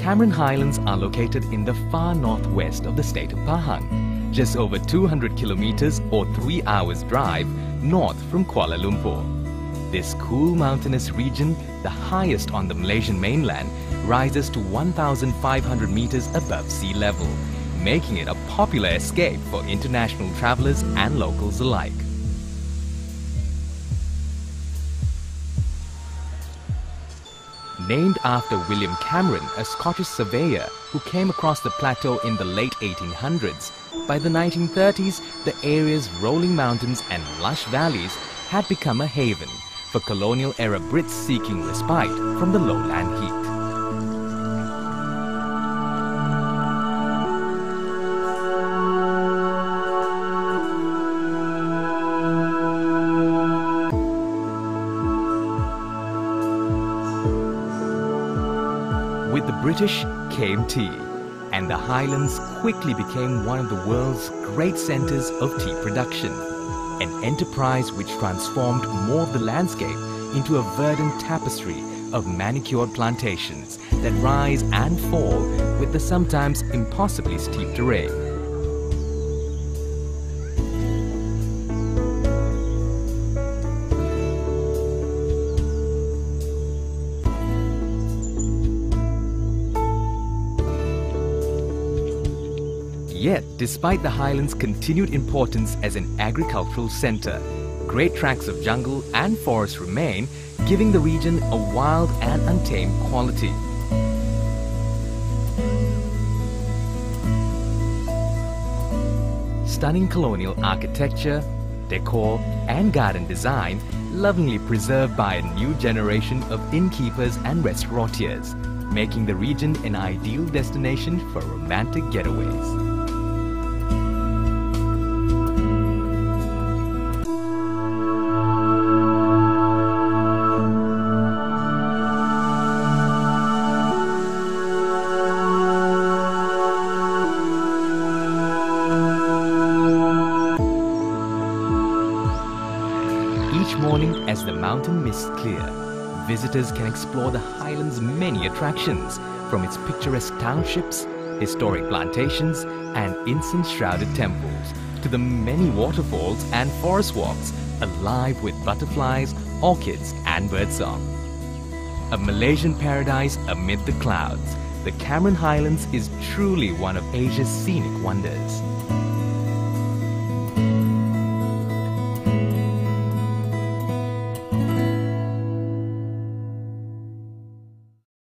Cameron Highlands are located in the far northwest of the state of Pahang, just over 200 kilometers or 3 hours drive north from Kuala This cool mountainous region, the highest on the Malaysian mainland, rises to 1,500 meters above sea level, making it a popular escape for international travelers and locals alike. Named after William Cameron, a Scottish surveyor who came across the plateau in the late 1800s, by the 1930s, the area's rolling mountains and lush valleys had become a haven for colonial-era Brits seeking respite from the lowland heat. With the British came tea, and the Highlands quickly became one of the world's great centres of tea production, an enterprise which transformed more of the landscape into a verdant tapestry of manicured plantations that rise and fall with the sometimes impossibly steep terrain. Yet, despite the highlands' continued importance as an agricultural centre, great tracts of jungle and forest remain, giving the region a wild and untamed quality. Stunning colonial architecture, decor and garden design, lovingly preserved by a new generation of innkeepers and restaurateurs, making the region an ideal destination for romantic getaways. Each morning, as the mountain mists clear, visitors can explore the highlands' many attractions, from its picturesque townships, historic plantations, and incense-shrouded temples, to the many waterfalls and forest walks, alive with butterflies, orchids, and birdsong. A Malaysian paradise amid the clouds, the Cameron Highlands is truly one of Asia's scenic wonders.